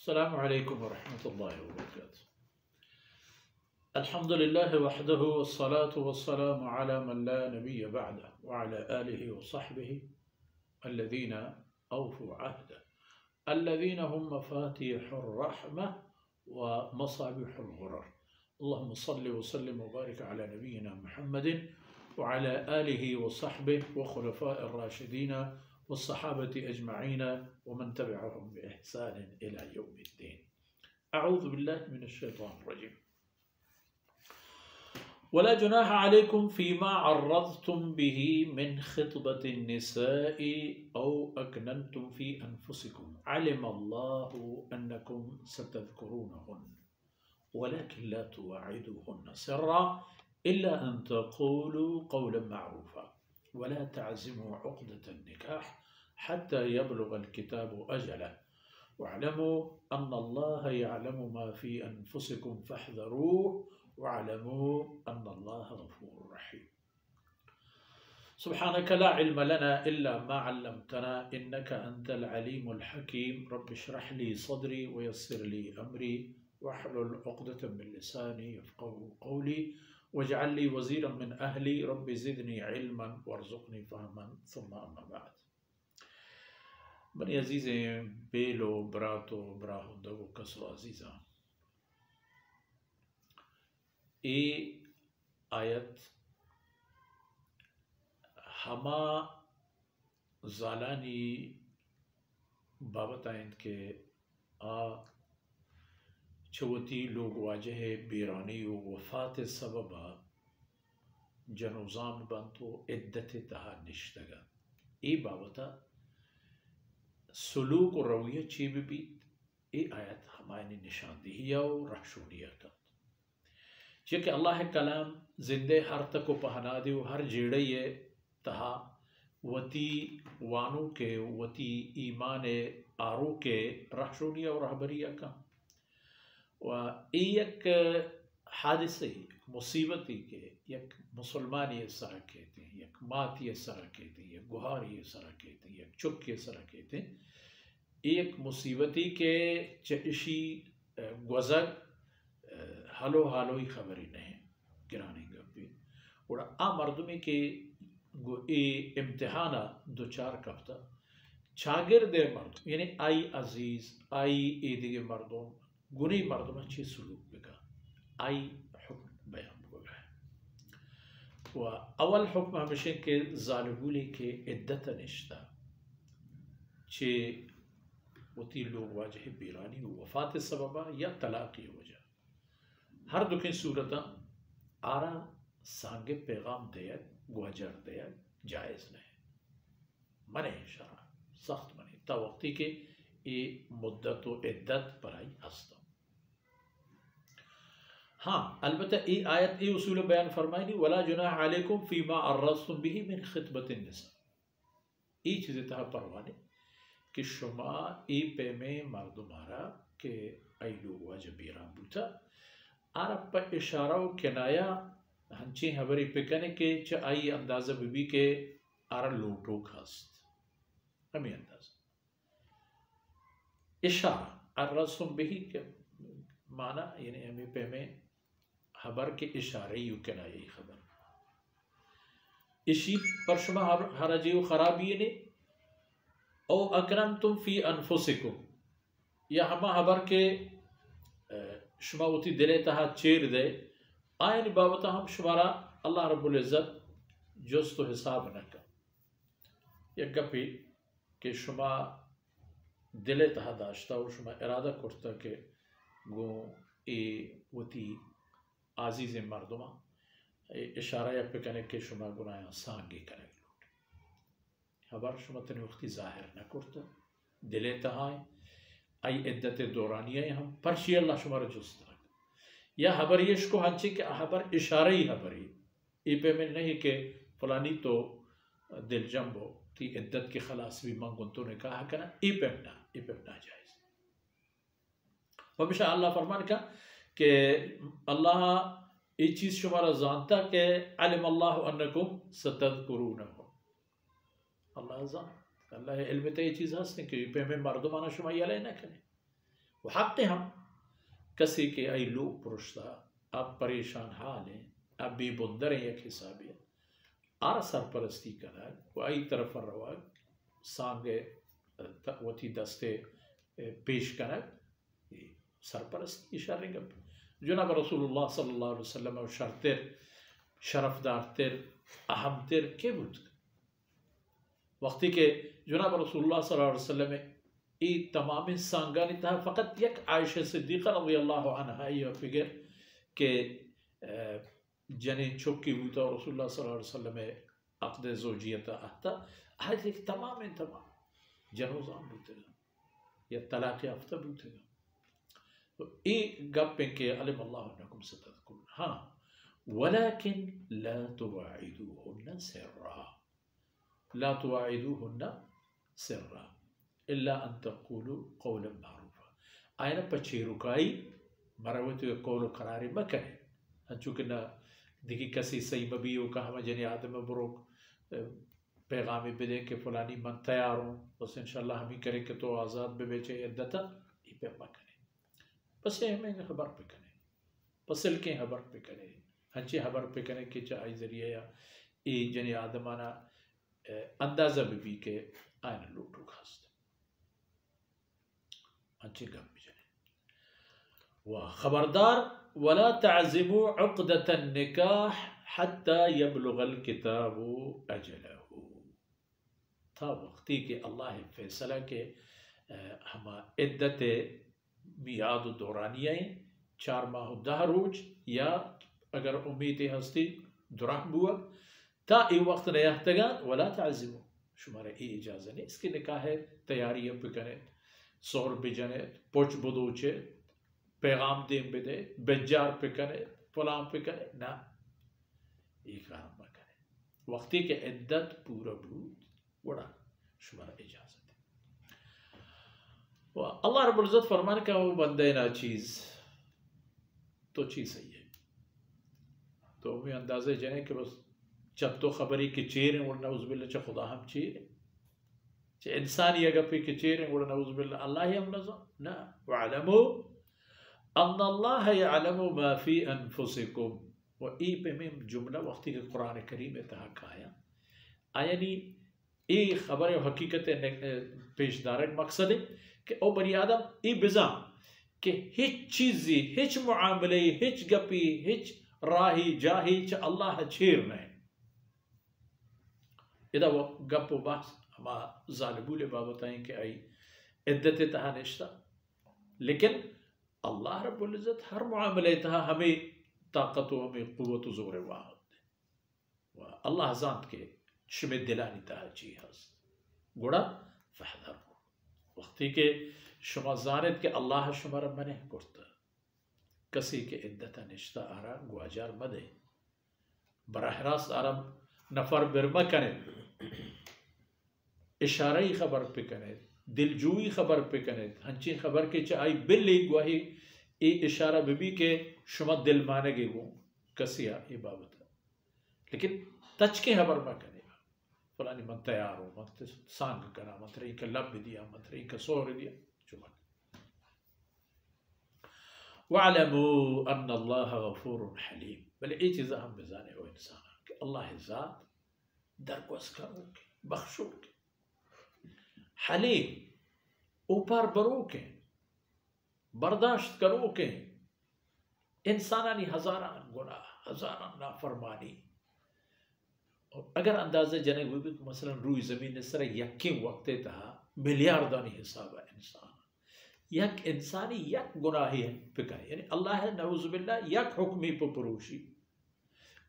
السلام عليكم ورحمة الله وبركاته. الحمد لله وحده والصلاة والسلام على من لا نبي بعده وعلى آله وصحبه الذين أوفوا عهده الذين هم مفاتيح الرحمة ومصابيح الغرر. اللهم صل وسلم وبارك على نبينا محمد وعلى آله وصحبه وخلفاء الراشدين والصحابة أجمعين ومن تبعهم بإحسان إلى يوم الدين. أعوذ بالله من الشيطان الرجيم. ولا جناح عليكم فيما عرضتم به من خطبة النساء أو أكننتم في أنفسكم علم الله أنكم ستذكرونهن ولكن لا تواعدوهن سرا إلا أن تقولوا قولا معروفا ولا تعزموا عقدة النكاح حتى يبلغ الكتاب أجله واعلموا أن الله يعلم ما في أنفسكم فاحذروه واعلموا أن الله غفور رحيم. سبحانك لا علم لنا إلا ما علمتنا إنك أنت العليم الحكيم. رب اشرح لي صدري ويسر لي أمري واحلل عقدة من لساني يفقهوا قولي واجعل لي وزيرا من أهلي رب زدني علما وارزقني فهما. ثم أما بعد. بني عزیزیں، بیلو براتو براہندگو کسو عزیزہ، ای آیت ہما زالانی بابت آئند کے چوتی لوگ واجہ بیرانی و وفات سببا جنوزان بانتو عدت تہا نشتگا. ای بابتا سلوک و رویہ چی بھی ای آیت ہمائنی نشاندہی و رحشونیہ کا کہ اللہ کلام زندے ہر تکو پہنا دے و ہر جیڑے تہا وتی وانو کے وتی ایمان آرو کے رحشونیہ و رہبریہ کا و ایک حادثی مصیبتی کے یک مسلمانی سرہ کہتے ہیں، یک ماتی سرہ کہتے ہیں، یک گہاری سرہ کہتے ہیں، یک چکی سرہ کہتے ہیں. ایک مصیبتی کے چشی گوزر حالو حالوی خبری نہیں گرانی گپی اور مردمی کے ای امتحانہ دوچار کفتا چاگر دے مردم یعنی آئی عزیز آئی ایدی مردم گنی مردم اچھی سلوک بکا آئی حکم بیان بگا ہے. و اول حکم ہمیشہ کے ظالبولی کے عدت نشتا چھے وتی لوگ واجہ بیرانی و وفات سببا یا طلاقی وجہ ہر دکھیں صورتا آرا سانگے پیغام دیا گوجر دیا جائز نہیں منے شرع سخت منے تا وقتی کے یہ مدت و عدت پر آئی ہستا. ہاں البتہ ای آیت ای اصول بیان فرمائی نہیں ولا جناح علیکم فیما عرضتم به من خطبت النساء. ای چیزیں تہا پروانے کہ شما ای پہ میں مردمارا کہ ای لوگ واجہ بیران بوتا آرہ پا اشارہ و کنایا ہنچی حبری پکنے کے چا آئی اندازہ بی کے آرہ لوٹو کھاست ہمیں اندازہ اشارہ عرضتم به کے معنی یعنی ہمیں پہ میں خبر کے اشارے یو کنائی خبر اسی پر شما حرجی و خرابی نے او اکننتم فی انفسکم یا ہما خبر کے شما ہوتی دلے تہا چیر دے آئین بابتا ہم شمارا اللہ رب العزت جست و حساب نکا یا گپی کہ شما دلے تہا داشتا و شما ارادہ کرتا کہ گو ای وتی عزیز مردمہ اشارہ یا پکنے کے شما گناہ سانگی کرے لوٹ خبر شما تنی وقتی ظاہر نہ کرتا دلے تہائیں آئی عدت دورانیہ ہم پرشی اللہ شما را جست رکھ یا خبر یش کو ہنچی کہ خبر اشارہ ہی خبری ای پہ میں نہیں کہ فلانی تو دل جنبو تی عدت کی خلاص بھی منگن نے کہا کنا ای پہ نہ جائز. ہمیشہ اللہ فرمان کا کہ اللہ یہ چیز شمارا جانتا کہ علم اللہ انکم ستذکرونہم اللہ جان اللہ علم تے یہ چیز ہستے کہ پہ میں مردمانہ شما یلے نہ کریں حق ہم کسی کے ای لوگ پرشتا اب پریشان حال ہیں اب بھی بندر ہیں یک حسابی آر سرپرستی کنک و ای طرف رواق سانگے وتی دستے پیش کنک سرپرستی شرنگ جناب رسول اللہ صلی اللہ علیہ وسلم و شرطر شرف دار تر اہم تر کے بود وقتی کہ جناب رسول اللہ صلی اللہ علیہ وسلم ای تمام سانگانی تھا فقط یک عائشہ صدیقہ رضی اللہ عنہ یہ فگر کہ جنی چھکی ہوئی تھا رسول اللہ صلی اللہ علیہ وسلم عقد زوجیتا آتا آج ایک تمام جنوزان بوتے گا یا طلاق یافتہ بوتے گا تو ای گپ کے علم اللہ انکم ستذکرون ہاں ولیکن لا تواعدوهن سرا لا تواعدوهن سرا الا ان تقولوا قولا معروفا آئینا پچھی رکائی مروتی قول و قراری مکنے چونکہ نہ دیکھی کسی صحیح مبیو کا ہمیں جنی آدم بروک پیغامی بدے کہ فلانی من تیار ہوں بس انشاءاللہ ہمیں کرے کہ تو آزاد بے بیچے عدتا یہ پہ مکنے بس یہ ہمیں خبر پہ کنے پسل کے خبر پہ کنے ہنچے خبر پہ کنے کہ چاہی ذریعہ یا ای جنی آدمانا اندازہ بھی کہ آئین لوٹو خاصتا ہنچے گم بھی جنے وخبردار ولا تعزموا عقدة النکاح حتى يبلغ الكتاب اجلہ تھا وقتی کہ اللہ فیصلہ کے ہما عدت میاد دورانیہ 4 ماہ و 10 روز یا اگر امید ہستی درہ بوا تا ای وقت نیاہتگان ولا تعزموا شمارا ای اجازہ نہیں اس کے نکاح تیاری بکنے سور بجنے پوچھ بدوچے پیغام دیں بدے بجار پہ کرے فلان پہ کرے نا یہ کام نہ کرے وقتی کے عدت پورا بود بڑا شمارا اجازت ہے اللہ رب العزت فرمانے کا وہ بندے نا چیز تو چیز صحیح ہے تو ہمیں اندازے جنے کہ بس جب تو خبری کہ چیر ہیں ورنہ عوذ باللہ چا خدا ہم چیر ہیں چا انسانی اگر پہ کہ چیر ہیں ورنہ عوذ باللہ اللہ ہی ہم نظام نا وعلمو ان اللہ یعلم ما فی انفسکم و ای پہ میں جملہ وقتی کہ قرآن کریم اتحاق آیا یعنی ای خبر و حقیقت پیش دارک مقصد ہے کہ او بنی آدم ای بزام کہ ہچ چیزی ہچ معاملے ہچ گپی ہچ راہی جاہی چا اللہ چھیر نہیں اذا وہ گپ و بحث ہما ظالبول بابتائیں کہ آئی عدت تہا نشتا لیکن اللہ رب العزت ہر معاملے تہا ہمیں طاقت و ہمیں قوت و زور واحد دے اللہ زانت کے شمی دلانی تہا چی ہست گوڑا فحذر وقتی کہ شما زانت کہ اللہ شما رب منہ کرتا کسی کے عدتا نشتا آرا گواجار مدے براہ راست آرام نفر برما کنے اشارہی خبر پہ کنے دلجوئی خبر پہ کنے ہنچی خبر کے چاہی بلی گواہی ای اشارہ بھی کہ شما دل مانے گے وہ کسیا ای بابت لیکن تچ کے خبر میں کنے فلانی من تیار ہو من سانگ کنا من ترہی کا لب دیا من ترہی کا سور دیا چمک وَعْلَمُوا أَنَّ اللَّهَ غَفُورٌ حَلِيمٌ بلے ای چیزا ہم بزانے ہو انسان کہ اللہ ذات درگوز کرو کے بخشو کے حلیم اوپر برو کے برداشت کرو کے انسانانی ہزاران گناہ ہزاران نافرمانی اگر اندازہ جنے ہوئی بھی مثلا روی زمین اس طرح یکیم وقت تہا ملیاردانی حساب انسان یک انسانی یک گناہی پکائے یعنی اللہ نعوذ باللہ یک حکمی پروشی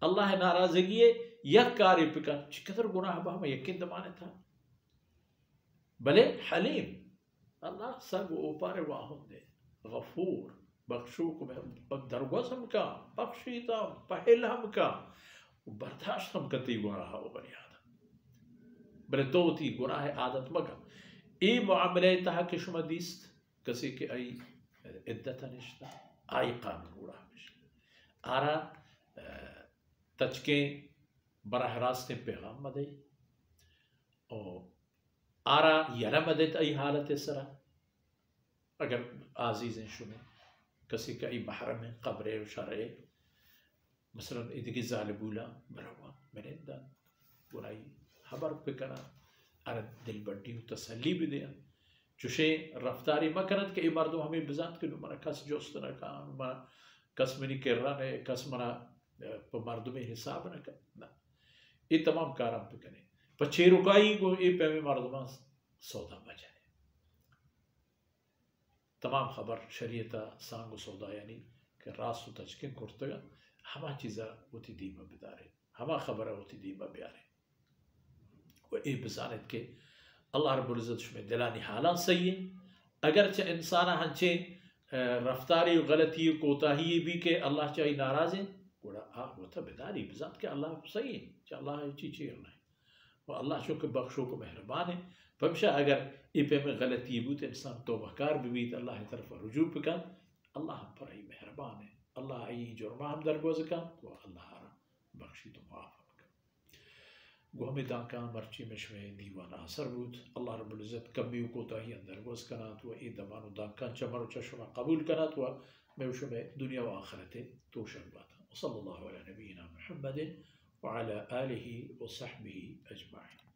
اللہ ناراضگی یک کاری پکا چقدر گناہ با ہمیں یقین دمانے تھا بلے حلیم اللہ سب اوپر واہم دے غفور بخشوک میں درگوز ہم کا بخشیتا پہل ہم کا برداشت ہم کتی گناہ ہو بنی آدم بلے تو تی گناہ عادت مگا ای معاملے تہا کہ شما دیست کسی کے ای عدتا نشتا آئی قانون گوڑا ہمیشہ آرہ تچکیں براہ راست پیغام مدے اور آرہ یرہ مدد ای حالت سرا اگر عزیز شما کسی کا ای محرم قبر و شرع مثلا ایدگی ظالبولا بروا منندن برائی خبر بکنا ارد دل بڑی و تسلی بدیا چوشے رفتاری مکنند کہ ای مردم ہمیں بزاند کہ منا کس جوست نکان منا کس منی کرنے کس منا مردم حساب نکن نا یہ تمام کارم بکنے پچھے رکائی کو ای پیمی مردمان سودا بجنے تمام خبر شریعتا سانگو سودا یعنی کہ راست و تچکن کرتگا ہما چیزا ہوتی دیما بدارے ہما خبرہ ہوتی دیما بیارے و ای بزانت کہ اللہ رب العزت شمی دلانی حالان صحیح ہے اگرچہ انسانا ہنچے رفتاری و غلطی و کوتاہی بھی کہ اللہ چاہی ناراض ہے گوڑا وہ تا بداری بزانت کہ اللہ صحیح ہے کہ اللہ چی اللہ ہے و اللہ شو کہ بخشو کو مہربان ہے فمشا اگر ای پہ میں غلطی بود انسان توبہ کار بھی اللہ طرف رجوع بکن اللہ ہم پر ای مہربان ہے اللہ ای جرمہ ہم درگوز کن و اللہ را بخشی تو معاف گو ہمیں دانکان مرچی مشوے دیوان اثر بود اللہ رب العزت کمی و کوتاہی اندرگوز کنات و ای دمان و دانکان چمر و چشمہ قبول کنات و میں شمع دنیا و آخرت توشن باتا وصلی اللہ علی نبینا محمد وعلى آلہ وصحبہ اجمعین.